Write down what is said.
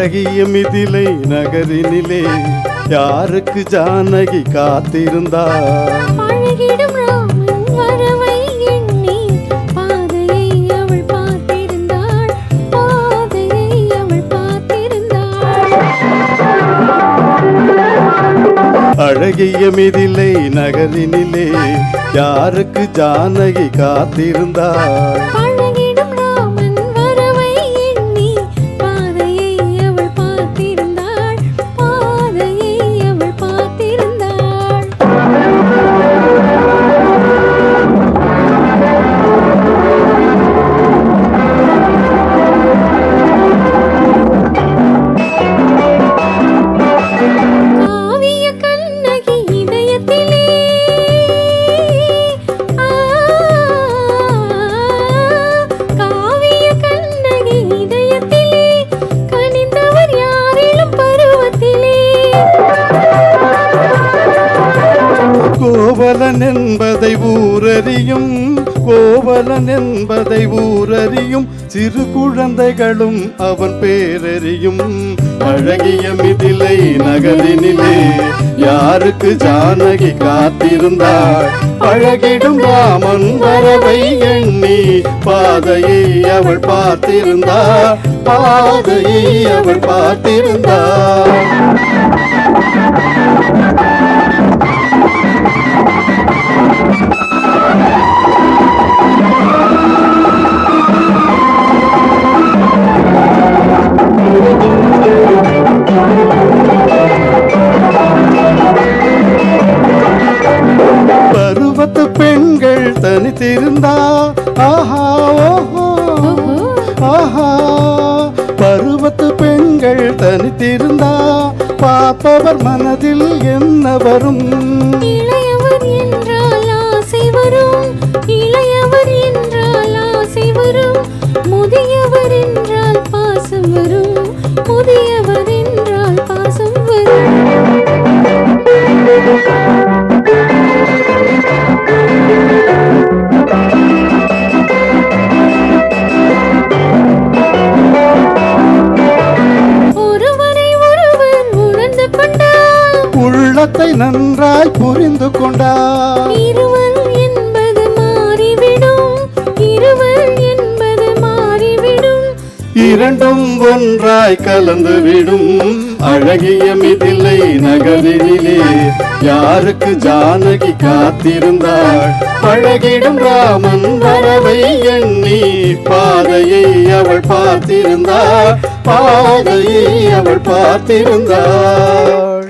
அழகிய மிதிலை நகரினிலே யாருக்கு ஜானகி காத்திருந்தார்? பழகிடும் ராமன் வரவை எண்ணி பாதையை அவள் பார்த்திருந்தாள், பாதையை அவள் பார்த்திருந்தாள். அழகிய மிதிலை நகரினிலே யாருக்கு ஜானகி காத்திருந்தார்? பழகிடும் ராமன் வரவை எண்ணி பாதையை அவள் பார்த்திருந்தாள், பாதையை அவள் பார்த்திருந்தாள். காவிய கண்ணகி இதயத்திலே காவிய கண்ணகி இதயத்திலே கனிந்தவர் யாரிலும் பருவத்திலே. கோவலன் என்பதை ஊரறியும், கோவலன் என்பதை ஊரறியும், சிறு குழந்தைகளும் அவன் பேரறியும். அழகிய மிதிலை நகரினிலே யாருக்கு ஜானகி காத்திருந்தாள்? பழகிடும் ராமன் வரவை எண்ணி பாதையை அவள் பார்த்திருந்தாள், பாதையை அவள் பார்த்திருந்தாள். பருவத்து பெண்கள் தனித்திருந்தா ஆஹா ஓஹோ ஆஹா, பருவத்து பெண்கள் தனித்திருந்தா பார்ப்பவர் மனதில் என்ன வரும்? இளையவர் என்றால் ஆசை வரும், இளையவர் என்றால் ஆசை வரும், முதியவர் என்றால் பாசம் வரும், முதியவர் என்றால் பாசம் வரும். ஒருவரை ஒருவர் உணர்ந்து கொண்டார், உள்ளத்தை நன்றாய் புரிந்து கொண்டார். இருவர் என்பது மாறிவிடும், இருவர் என்பது மாறிவிடும், இரண்டும் ஒன்றாய் கலந்துவிடும். அழகிய மிதிலை நகரினிலே யாருக்கு ஜானகி காத்திருந்தாள்? பழகிடும் ராமன் வரவை எண்ணி பாதையை அவள் பார்த்திருந்தாள், பாதையை அவள் பார்த்திருந்தாள்.